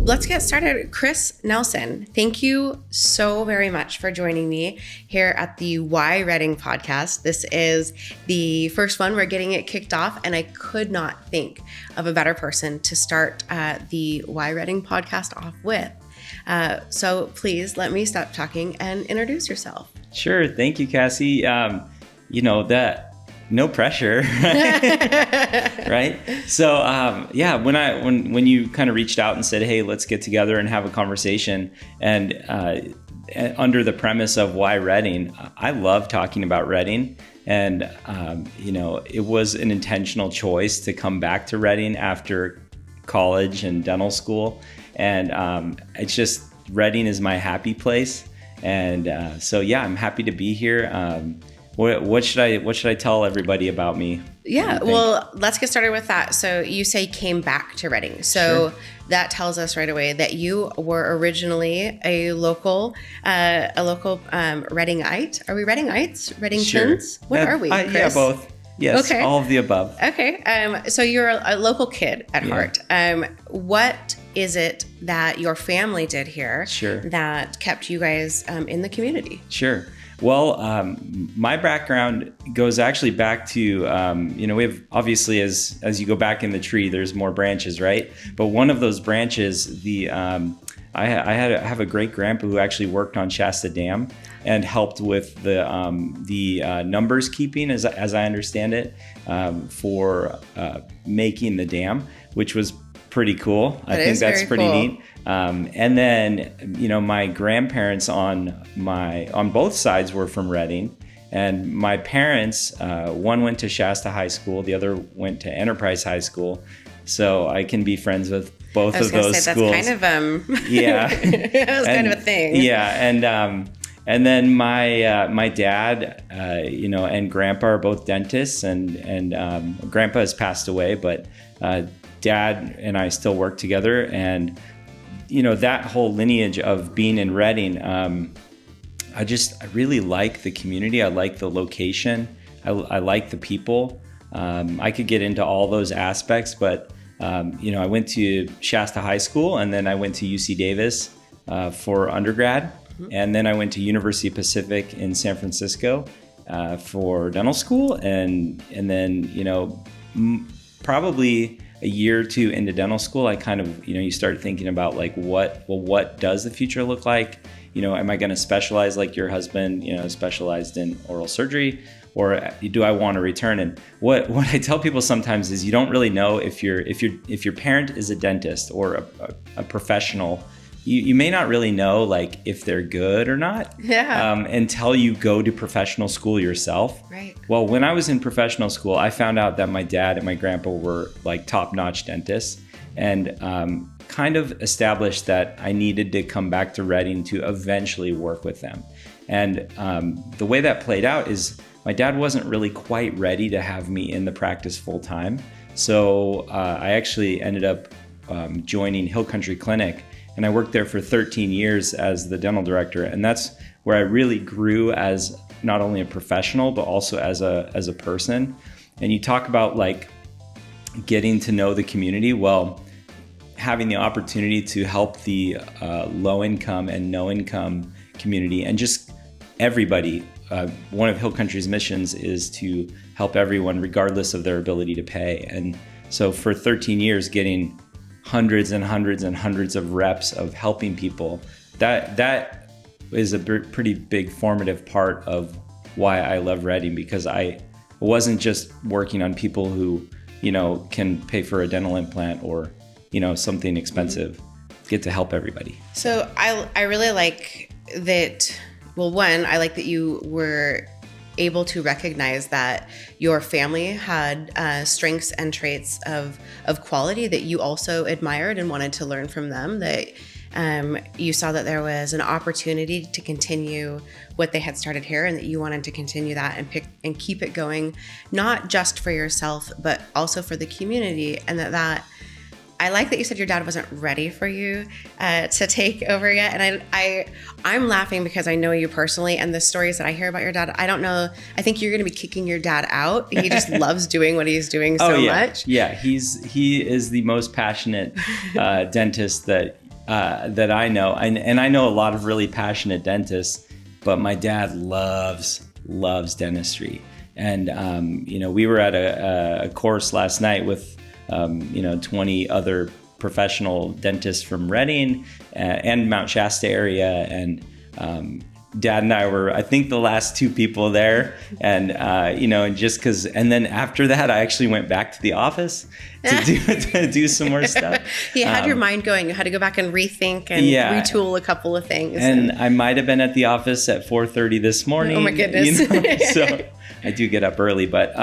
let's get started. Chris Nelson, thank you so very much for joining me here at the Why Reading podcast. This is the first one. We're getting it kicked off, and I could not think of a better person to start the Why Reading podcast off with. So please let me stop talking and introduce yourself. Sure. Thank you, Cassie. No pressure, right? So, when you kind of reached out and said, hey, let's get together and have a conversation, and under the premise of why Reading, I love talking about Reading. And, it was an intentional choice to come back to Reading after college and dental school. And it's just, Reading is my happy place. And I'm happy to be here. What should I tell everybody about me? Yeah, well, let's get started with that. So you say came back to Reading. So sure. That tells us right away that you were originally a local Readingite. Are we Readingites? Readingtons? Sure. What are we, Chris? Yeah, both. Yes, okay. All of the above. Okay. So you're a local kid at heart. What is it that your family did here that kept you guys in the community? Sure. Well, my background goes actually back to, we have obviously as you go back in the tree, there's more branches, right? But one of those branches, I have a great grandpa who actually worked on Shasta Dam and helped with the numbers keeping, as I understand it, for making the dam, which was pretty cool. I think that's pretty neat. And then, my grandparents on both sides were from Reading, and my parents, one went to Shasta High School, the other went to Enterprise High School. So I can be friends with both of those schools. That's kind of yeah, that was kind of a thing. Yeah, and then my dad, and grandpa are both dentists, and grandpa has passed away, but Dad and I still work together, and that whole lineage of being in Reading, I really like the community. I like the location. I like the people. I could get into all those aspects, but I went to Shasta High School, and then I went to UC Davis for undergrad, and then I went to University Pacific in San Francisco for dental school, and then probably a year or two into dental school, I kind of, you start thinking about like, what does the future look like? Am I going to specialize like your husband, specialized in oral surgery, or do I want to return? And what I tell people sometimes is you don't really know if your parent is a dentist or a professional. You may not really know like if they're good or not until you go to professional school yourself. Right. Well, when I was in professional school, I found out that my dad and my grandpa were like top-notch dentists, and kind of established that I needed to come back to Reading to eventually work with them. And the way that played out is my dad wasn't really quite ready to have me in the practice full-time. So I actually ended up joining Hill Country Clinic, and I worked there for 13 years as the dental director. And that's where I really grew as not only a professional, but also as a person. And you talk about like getting to know the community. Well, having the opportunity to help the low income and no income community, and just everybody. One of Hill Country's missions is to help everyone regardless of their ability to pay. And so for 13 years, getting hundreds and hundreds and hundreds of reps of helping people, that is a pretty big formative part of why I love Reading, because I wasn't just working on people who, can pay for a dental implant or, something expensive. Get to help everybody. So I really like that. Well, one, I like that you were able to recognize that your family had strengths and traits of quality that you also admired and wanted to learn from them, that you saw that there was an opportunity to continue what they had started here, and that you wanted to continue that and keep it going, not just for yourself, but also for the community. And that I like that you said your dad wasn't ready for you to take over yet. And I'm laughing because I know you personally, and the stories that I hear about your dad, I don't know. I think you're going to be kicking your dad out. He just loves doing what he's doing so much. Yeah, he is the most passionate dentist that that I know, and I know a lot of really passionate dentists, but my dad loves dentistry. And, we were at a course last night with, 20 other professional dentists from Reading and Mount Shasta area. And Dad and I were, I think, the last two people there. And, and just because, and then after that, I actually went back to the office to do some more stuff. You had your mind going. You had to go back and rethink and retool a couple of things. And I might have been at the office at 4:30 this morning. Oh my goodness. So I do get up early, but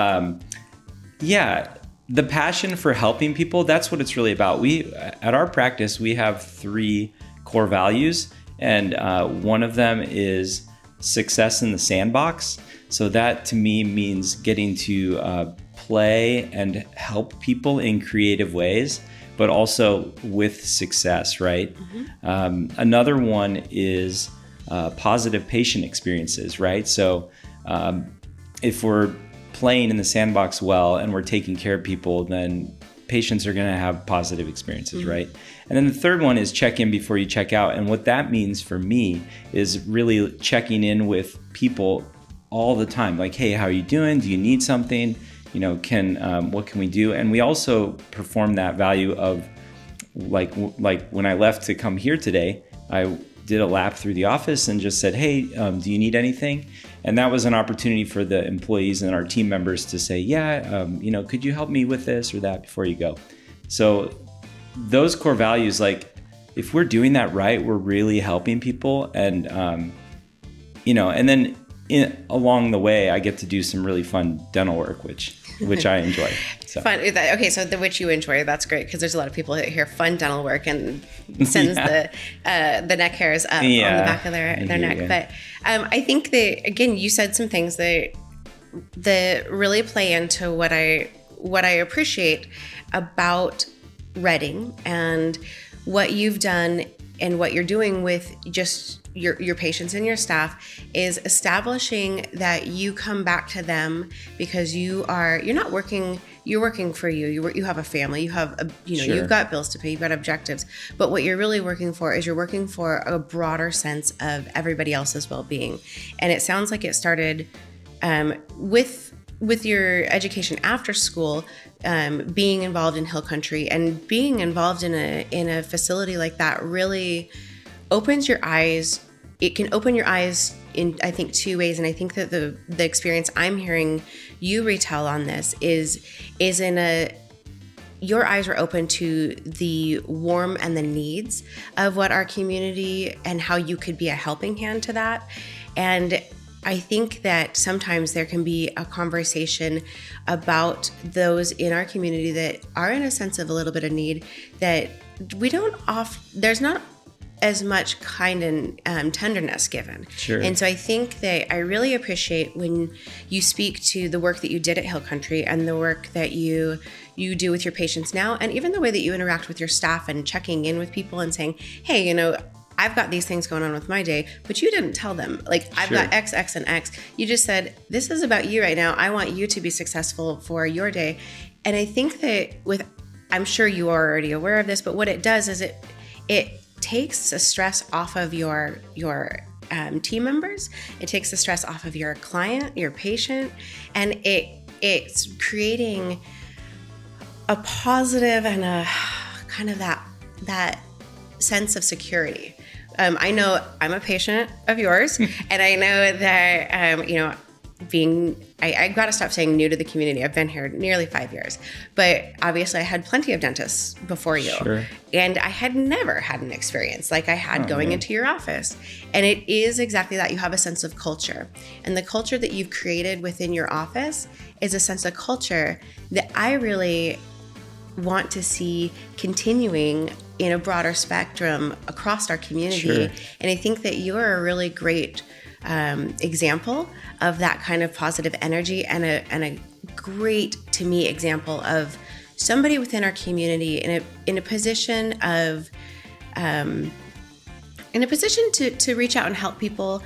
the passion for helping people, that's what it's really about. At our practice, we have 3 core values. And one of them is success in the sandbox. So that to me means getting to play and help people in creative ways, but also with success, right? Mm-hmm. Another one is positive patient experiences, right? So if we're playing in the sandbox well and we're taking care of people, then patients are going to have positive experiences, mm-hmm. right? And then the third one is check in before you check out. And what that means for me is really checking in with people all the time. Like, hey, how are you doing? Do you need something? What can we do? And we also perform that value of like when I left to come here today, I did a lap through the office and just said, hey, do you need anything? And that was an opportunity for the employees and our team members to say, could you help me with this or that before you go? So those core values, like if we're doing that right, we're really helping people. And, and then along the way, I get to do some really fun dental work, which I enjoy. So. Fun. Okay, so which you enjoy, that's great, because there's a lot of people that hear fun dental work and sends the neck hairs up on the back of their neck. But I think that, again, you said some things that really play into what I appreciate about Reading and what you've done and what you're doing with just your patients and your staff is establishing that you come back to them because you're working for you. You have a family, you have you've got bills to pay, you've got objectives. But what you're really working for is you're working for a broader sense of everybody else's well-being. And it sounds like it started with your education after school, being involved in Hill Country and being involved in a facility like that really opens your eyes. It can open your eyes in, I think, 2 ways. And I think that the experience I'm hearing you retell on this is your eyes were open to the warmth and the needs of what our community and how you could be a helping hand to that. And I think that sometimes there can be a conversation about those in our community that are in a sense of a little bit of need that there's not as much kind and tenderness given. Sure. And so I think that I really appreciate when you speak to the work that you did at Hill Country and the work that you do with your patients now, and even the way that you interact with your staff and checking in with people and saying, hey, I've got these things going on with my day, but you didn't tell them, like, I've got X, X, and X. You just said, this is about you right now. I want you to be successful for your day. And I think that I'm sure you are already aware of this, but what it does is it takes the stress off of your team members. It takes the stress off of your client, your patient, and it's creating a positive and a kind of that sense of security. I know I'm a patient of yours, and I know that, I got to stop saying new to the community. I've been here nearly 5 years, but obviously I had plenty of dentists before you. Sure. And I had never had an experience like I had going into your office. And it is exactly that. You have a sense of culture, and the culture that you've created within your office is a sense of culture that I really want to see continuing in a broader spectrum across our community. Sure. And I think that you're a really great example of that kind of positive energy and a great, to me, example of somebody within our community in a position of to reach out and help people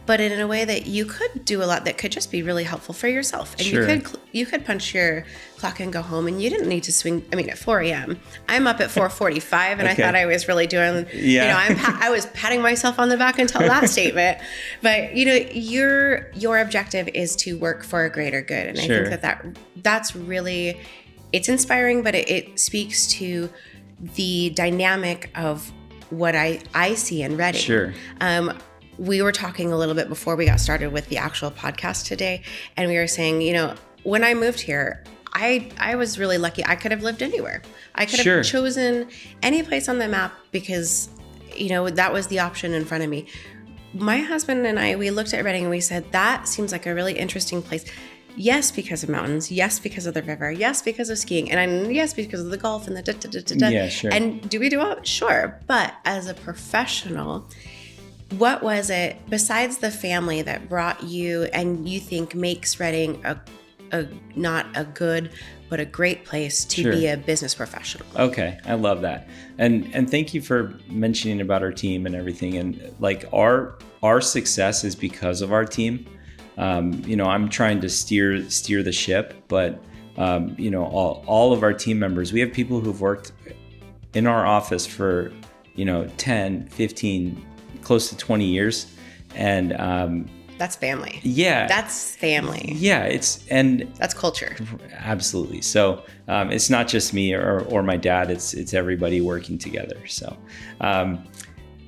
but in a way that you could do a lot that could just be really helpful for yourself. And Sure. you could punch your clock and go home, and you didn't need to swing. I mean, at 4 a.m. I'm up at 4:45, and I Okay. thought I was really doing. Yeah. I was patting myself on the back until that statement. But your objective is to work for a greater good, and Sure. I think that's really, it's inspiring, but it speaks to the dynamic of what I see in Reading. Sure. We were talking a little bit before we got started with the actual podcast today, and we were saying, when I moved here, I was really lucky. I could have lived anywhere. I could Sure. have chosen any place on the map because, that was the option in front of me. My husband and I, we looked at Reading and we said, that seems like a really interesting place. Yes, because of mountains. Yes, because of the river. Yes, because of skiing. And yes, because of the golf and the da-da-da-da-da. Yeah, sure. And do we do all? Sure. But as a professional, what was it besides the family that brought you and you think makes Reading a not a good, but a great place to Sure. be a business professional? Okay, I love that, and thank you for mentioning about our team and everything. And like our success is because of our team. I'm trying to steer the ship, but all of our team members, we have people who've worked in our office for 10, 15, close to 20 years, and That's family. yeah, That's family. yeah, That's culture. absolutely. So it's not just me or my dad. It's everybody working together. So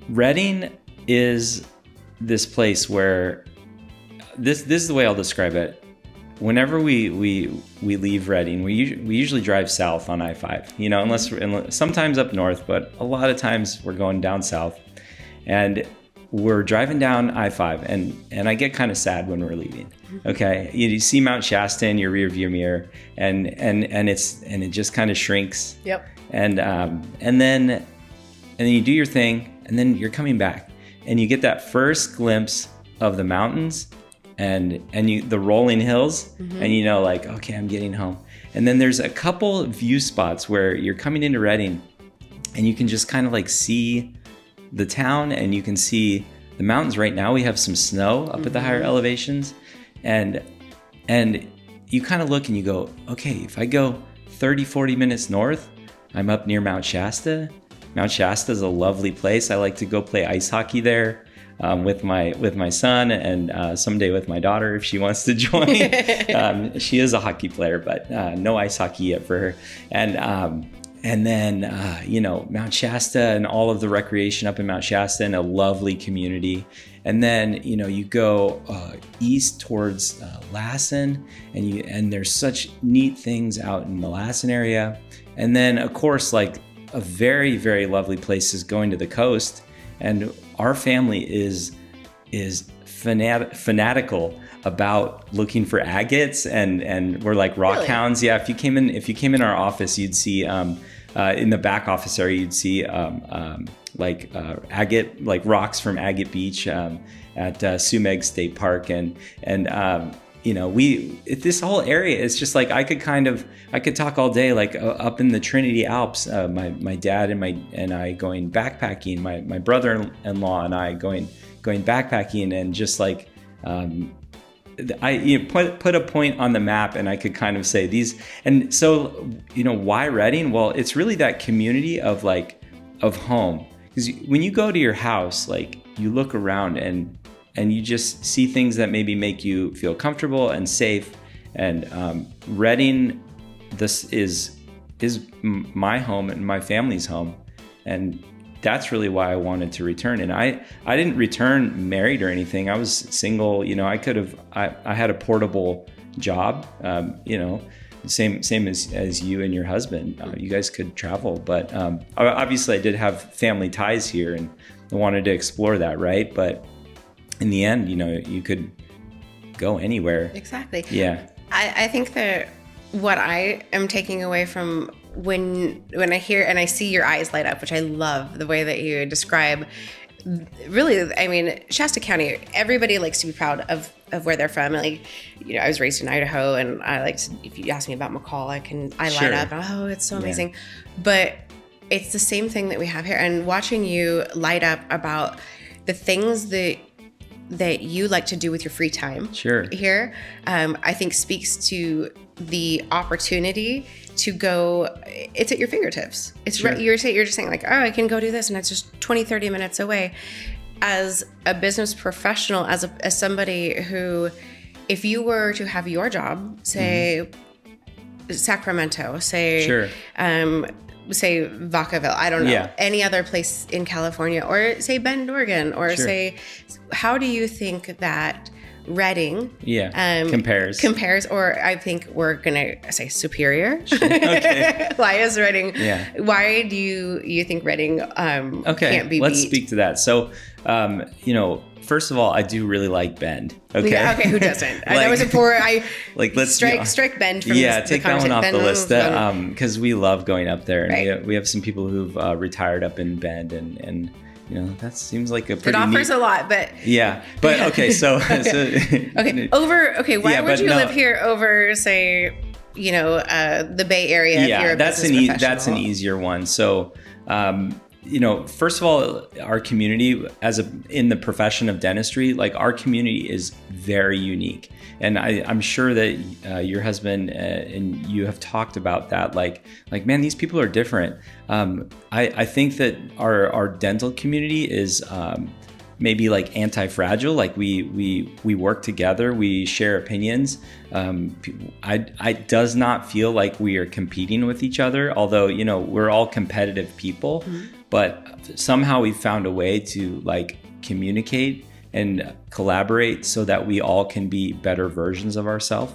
Reading is this place where this is the way I'll describe it. Whenever we leave Reading, we usually drive south on I-5. Unless sometimes up north, but a lot of times we're going down south, and we're driving down I-5, and I get kind of sad when we're leaving. Okay, you see Mount Shasta in your rear view mirror, and it just kind of shrinks. Yep. And then you do your thing, and then you're coming back, and you get that first glimpse of the mountains, and the rolling hills, and like, okay, I'm getting home. And then there's a couple view spots where you're coming into Reading, and you can just kind of like see the town, and you can see the mountains. Right now we have some snow up at the higher elevations, and you kind of look and you go, okay, if I go 30-40 minutes north, I'm up near Mount Shasta. Mount Shasta is a lovely place. I like to go play ice hockey there with my son, and someday with my daughter if she wants to join. She is a hockey player, but no ice hockey yet for her. And then, Mount Shasta and all of the recreation up in Mount Shasta, and a lovely community. And then, you go east towards Lassen, and there's such neat things out in the Lassen area. And then, of course, like a very, very lovely place is going to the coast. And our family is fanatical about looking for agates, and we're like rock Really? hounds. Yeah, if you came in our office, you'd see in the back office area, you'd see agate, like rocks from Agate Beach at Sumeg State Park, and this whole area is just like, I could talk all day, like up in the Trinity Alps, my dad and I going backpacking, my brother-in-law and I going backpacking, and just like I put a point on the map, and I could kind of say these. And so why Reading? Well, it's really that community of home, because when you go to your house, like, you look around and you just see things that maybe make you feel comfortable and safe. And Reading, this is my home and my family's home, and that's really why I wanted to return. And I didn't return married or anything. I was single. I had a portable job. Same as you and your husband. You guys could travel, but obviously I did have family ties here, and I wanted to explore that, right? But in the end, you could go anywhere. Exactly. Yeah. I think that what I am taking away from when I hear and I see your eyes light up, which I love the way that you describe, really, I mean, Shasta County, everybody likes to be proud of where they're from. Like, I was raised in Idaho, and I like to, if you ask me about McCall, I Sure. light up. Oh, it's so amazing. Yeah. But it's the same thing that we have here. And watching you light up about the things that that you like to do with your free time here, I think speaks to the opportunity to go, it's at your fingertips. It's you're just saying like, oh, I can go do this and it's just 20, 30 minutes away. As a business professional, as somebody who, if you were to have your job, say Sacramento, say Vacaville, I don't know, any other place in California, or say Bend, Oregon, or say, how do you think that Redding compares, or I think we're gonna say superior. Okay. Why is Redding? Why do you think Redding can't be let's beat? Speak to that. So first of all, I do really like Bend. Okay, who doesn't? I know it's before I let's strike Bend from take that one off the list, because we love going up there, and we have some people who've retired up in Bend, and that seems like a pretty it offers a lot, but okay, so why would you live here over, say, the Bay Area? If you're a that's an easier one. So first of all, our community in the profession of dentistry, like our community is very unique. And I'm sure that your husband and you have talked about that. Like, man, these people are different. I think that our dental community is maybe like anti-fragile. Like we work together, we share opinions. I does not feel like we are competing with each other, although, we're all competitive people, but somehow we found a way to like communicate and collaborate so that we all can be better versions of ourselves.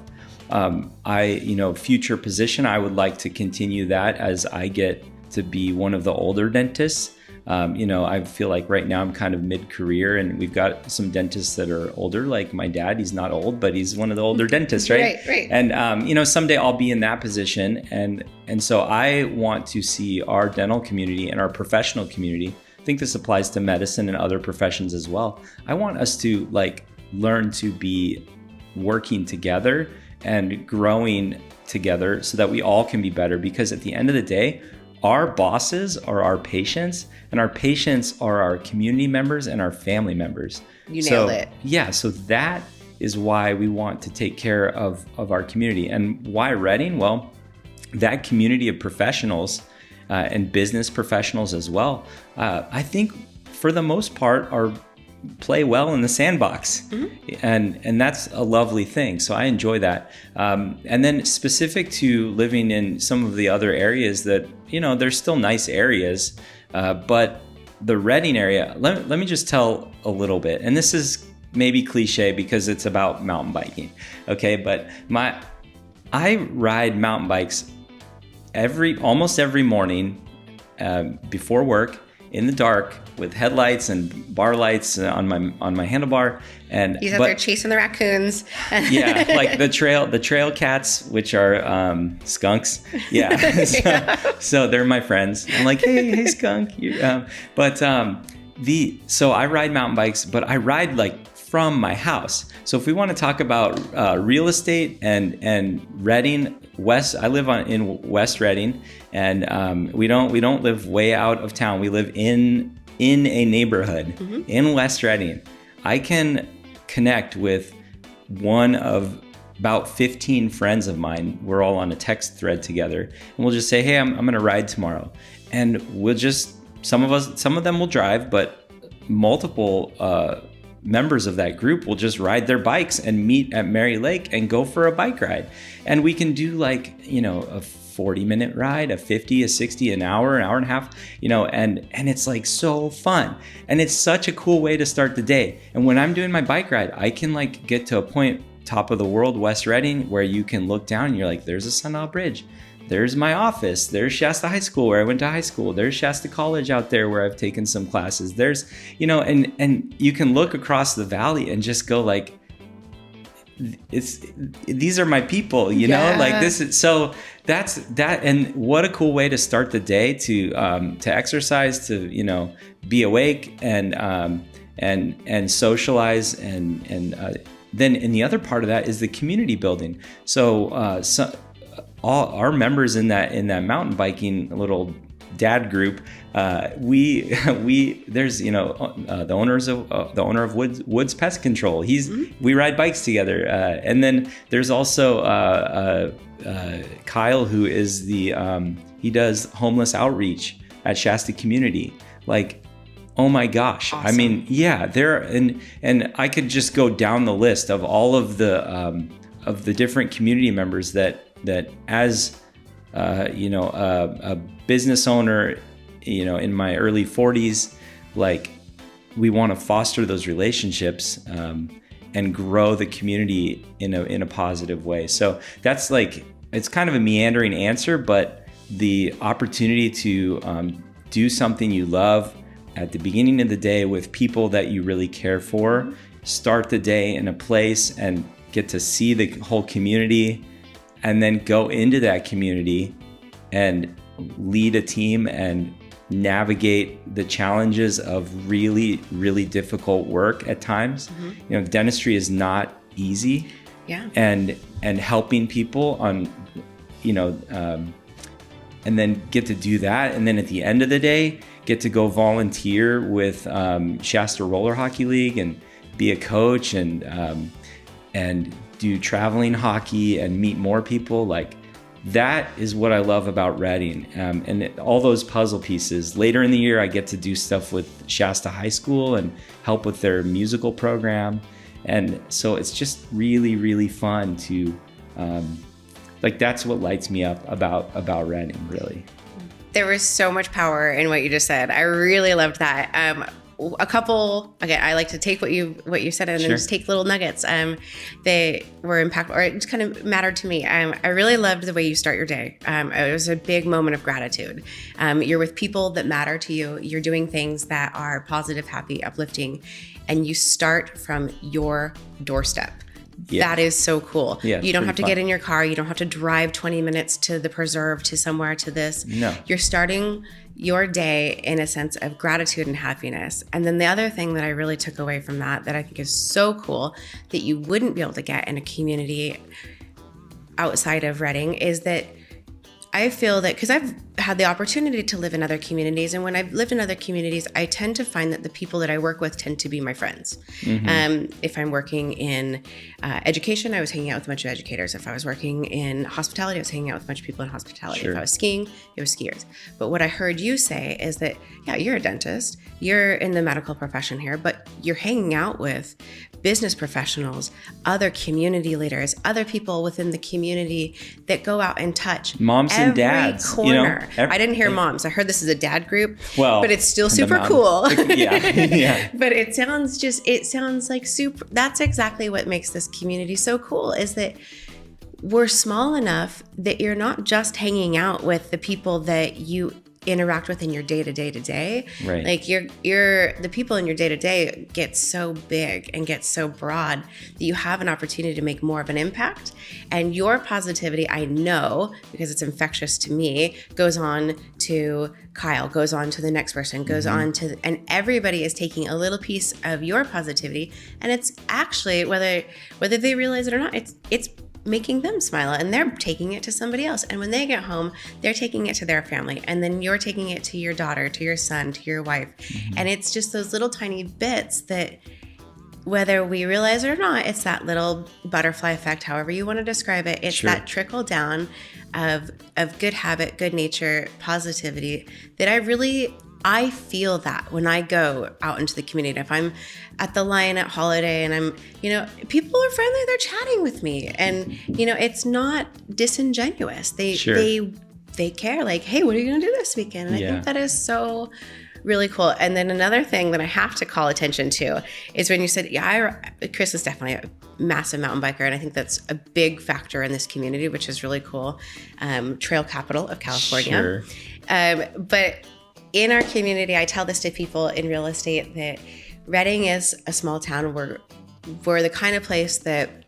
Future position, I would like to continue that as I get to be one of the older dentists. I feel like right now I'm kind of mid-career, and we've got some dentists that are older, like my dad. He's not old, but he's one of the older dentists, right? Right. And, someday I'll be in that position. And so I want to see our dental community and our professional community, I think this applies to medicine and other professions as well. I want us to learn to be working together and growing together so that we all can be better, because at the end of the day, our bosses are our patients, and our patients are our community members and our family members. You nailed it. Yeah, so that is why we want to take care of our community. And why Redding? Well, that community of professionals and business professionals as well, I think for the most part play well in the sandbox. And that's a lovely thing. So I enjoy that. And then specific to living in some of the other areas that, there's still nice areas, but the Redding area, let me just tell a little bit. And this is maybe cliche because it's about mountain biking. Okay. But I ride mountain bikes almost every morning before work, in the dark, with headlights and bar lights on my handlebar, and he's out there chasing the raccoons. Like the trail cats, which are skunks. So they're my friends. I'm like, hey skunk. So I ride mountain bikes, but I ride from my house. So if we want to talk about real estate and Redding West, I live in West Redding, and we don't live way out of town. We live in a neighborhood in West Redding. I can connect with one of about 15 friends of mine. We're all on a text thread together, and we'll just say, hey, I'm going to ride tomorrow, and we'll just some of them will drive, but multiple members of that group will just ride their bikes and meet at Mary Lake and go for a bike ride. And we can do a 40-minute ride, a 50, a 60, an hour and a half, and it's so fun. And it's such a cool way to start the day. And when I'm doing my bike ride, I can get to a point, top of the world, West Redding, where you can look down and you're like, there's a Sundial Bridge. There's my office. There's Shasta High School where I went to high school. There's Shasta College out there where I've taken some classes. There's, and you can look across the valley and just go these are my people, this is, so that's that. And what a cool way to start the day to exercise, to, be awake and socialize. And then in the other part of that is the community building. So, all our members in that mountain biking little dad group, we there's the owner of Woods Pest Control. We ride bikes together, and then there's also Kyle, who is he does homeless outreach at Shasta Community. Like, oh my gosh. Awesome. I mean, yeah, and I could just go down the list of all of the different community members that as a business owner, in my early 40s, like, we want to foster those relationships and grow the community in a positive way. So that's like, it's kind of a meandering answer, but the opportunity to do something you love at the beginning of the day with people that you really care for, start the day in a place and get to see the whole community, and then go into that community and lead a team and navigate the challenges of really, really difficult work at times. Dentistry is not easy. Yeah. And helping people on, and then get to do that. And then at the end of the day, get to go volunteer with Shasta Roller Hockey League and be a coach and do traveling hockey and meet more people. Like, that is what I love about Reading. And all those puzzle pieces. Later in the year, I get to do stuff with Shasta High School and help with their musical program. And so it's just really, really fun to, that's what lights me up about Reading, really. There was so much power in what you just said. I really loved that. I like to take what you said and then just take little nuggets. They were impactful, or it just kind of mattered to me. I really loved the way you start your day. It was a big moment of gratitude. You're with people that matter to you. You're doing things that are positive, happy, uplifting, and you start from your doorstep. Yeah. That is so cool. Yeah, you don't have to get in your car. You don't have to drive 20 minutes to the preserve, to somewhere, to this. No. You're starting your day in a sense of gratitude and happiness. And then the other thing that I really took away from that I think is so cool that you wouldn't be able to get in a community outside of Reading is that I feel that, because I've had the opportunity to live in other communities, and when I've lived in other communities, I tend to find that the people that I work with tend to be my friends. If I'm working in education, I was hanging out with a bunch of educators. If I was working in hospitality, I was hanging out with a bunch of people in hospitality. Sure. If I was skiing, it was skiers. But what I heard you say is that, yeah, you're a dentist, you're in the medical profession here, but you're hanging out with business professionals, other community leaders, other people within the community that go out and touch moms and dads. Corner. I didn't hear moms. I heard this is a dad group. Well, but it's still super cool. Yeah. But it sounds like super. That's exactly what makes this community so cool, is that we're small enough that you're not just hanging out with the people that you interact with in your day-to-day. Right. Like you're the people in your day-to-day get so big and get so broad that you have an opportunity to make more of an impact. And your positivity, I know, because it's infectious to me, goes on to Kyle, goes on to the next person, goes on to, and everybody is taking a little piece of your positivity. And it's actually, whether they realize it or not, it's making them smile, and they're taking it to somebody else. And when they get home, they're taking it to their family, and then you're taking it to your daughter, to your son, to your wife. And it's just those little tiny bits that, whether we realize it or not, it's that little butterfly effect, however you want to describe it. It's that trickle down of good habit, good nature, positivity that I feel that when I go out into the community. If I'm at the Lion at Holiday and I'm, people are friendly, they're chatting with me, and it's not disingenuous. They care, like, hey, what are you gonna do this weekend? And I think that is so really cool. And then another thing that I have to call attention to is when you said, Chris is definitely a massive mountain biker, and I think that's a big factor in this community, which is really cool. Trail capital of California. But in our community, I tell this to people in real estate, that Reading is a small town. We're the kind of place that,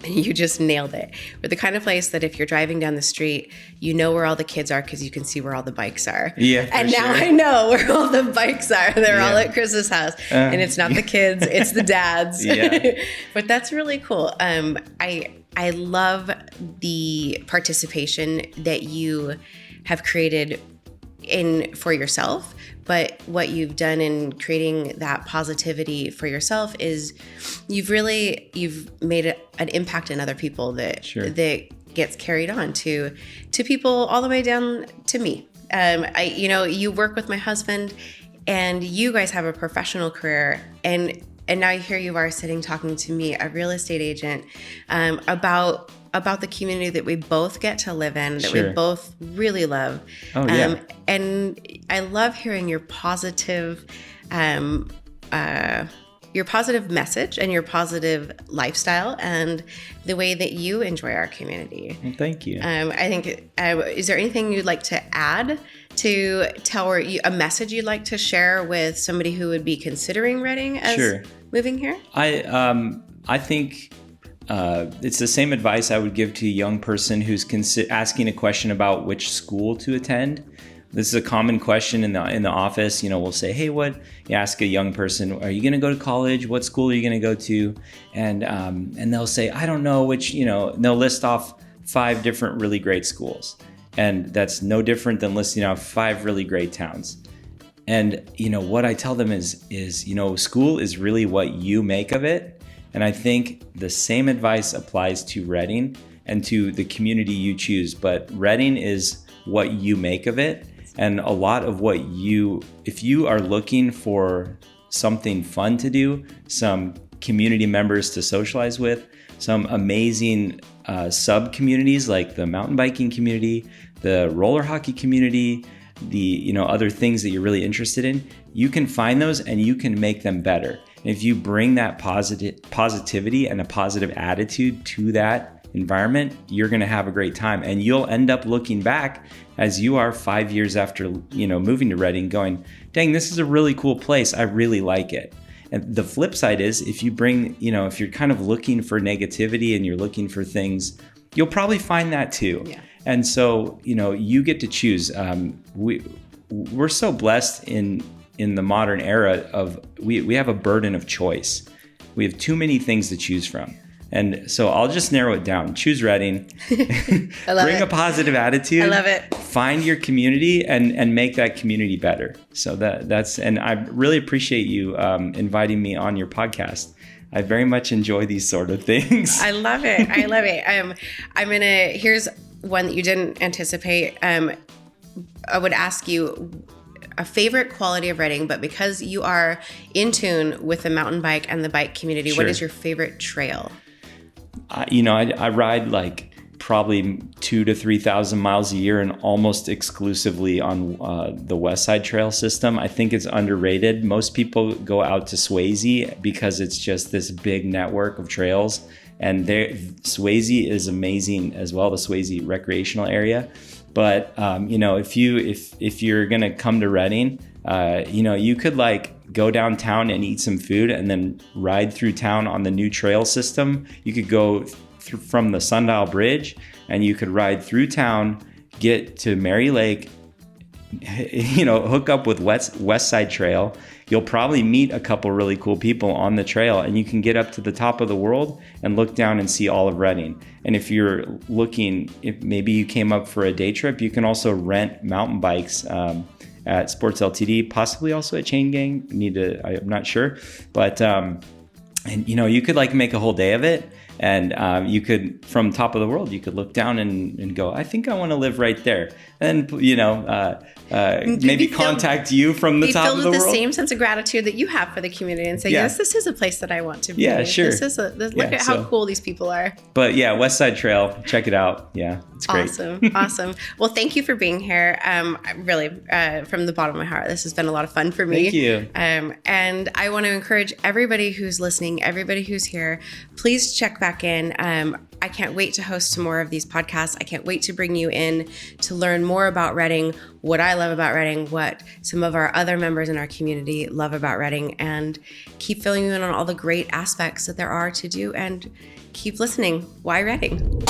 you just nailed it. We're the kind of place that if you're driving down the street, you know where all the kids are because you can see where all the bikes are. Yeah, and now I know where all the bikes are. They're all at Chris's house. And it's not the kids, it's the dads. But that's really cool. I love the participation that you have created for yourself, but what you've done in creating that positivity for yourself is you've made an impact in other people that gets carried on to people all the way down to me. You work with my husband, and you guys have a professional career, and now here you are sitting talking to me, a real estate agent, about the community that we both get to live in, that we both really love. Oh, yeah. And I love hearing your positive message and your positive lifestyle and the way that you enjoy our community. Well, thank you. I think, is there anything you'd like to add to tell, or a message you'd like to share with somebody who would be considering Reading as moving here? I think it's the same advice I would give to a young person who's asking a question about which school to attend. This is a common question in the office. We'll say, hey, you ask a young person, are you going to go to college? What school are you going to go to? And they'll say, I don't know which, they'll list off 5 different really great schools. And that's no different than listing out 5 really great towns. And, what I tell them is, school is really what you make of it. And I think the same advice applies to Reading and to the community you choose. But Reading is what you make of it. And a lot of if you are looking for something fun to do, some community members to socialize with, some amazing sub-communities like the mountain biking community, the roller hockey community, the other things that you're really interested in, you can find those and you can make them better. And if you bring that positivity and a positive attitude to that environment, you're going to have a great time, and you'll end up looking back as you are 5 years after moving to Reading going, dang, this is a really cool place, I really like it. And the flip side is, if you bring, if you're kind of looking for negativity and you're looking for things, you'll probably find that too. Yeah. And so you get to choose. We're so blessed in the modern era of we have a burden of choice. We have too many things to choose from. And so I'll just narrow it down. Choose Reading. Bring a positive attitude. I love it. Find your community and make that community better. So and I really appreciate you inviting me on your podcast. I very much enjoy these sort of things. I love it. Here's one that you didn't anticipate. I would ask you a favorite quality of Reading, but because you are in tune with the mountain bike and the bike community, what is your favorite trail? I ride like probably 2,000 to 3,000 miles a year, and almost exclusively on the West Side Trail system. I think it's underrated. Most people go out to Swayze because it's just this big network of trails, and Swayze is amazing as well, the Swayze recreational area. But if you're gonna come to Reading, you could go downtown and eat some food and then ride through town on the new trail system. You could go from the Sundial Bridge and you could ride through town, get to Mary Lake, hook up with West Side Trail. You'll probably meet a couple really cool people on the trail, and you can get up to the top of the world and look down and see all of Reading. And if you're looking, if maybe you came up for a day trip, you can also rent mountain bikes at Sports LTD, possibly also at Chain Gang. I'm not sure, but you could make a whole day of it. And you could, from top of the world, you could look down and go, I think I want to live right there. And, maybe contact you from the top of the world. Be filled with the same sense of gratitude that you have for the community and say, yes, this is a place that I want to be. Yeah, sure. Look at how cool these people are. But yeah, West Side Trail, check it out. Yeah, it's great. Awesome. Well, thank you for being here. Really, from the bottom of my heart, this has been a lot of fun for me. Thank you. And I want to encourage everybody who's listening, everybody who's here, please check back in. I can't wait to host some more of these podcasts. I can't wait to bring you in to learn more about Reading, what I love about Reading, what some of our other members in our community love about Reading, and keep filling you in on all the great aspects that there are to do, and keep listening. Why Reading?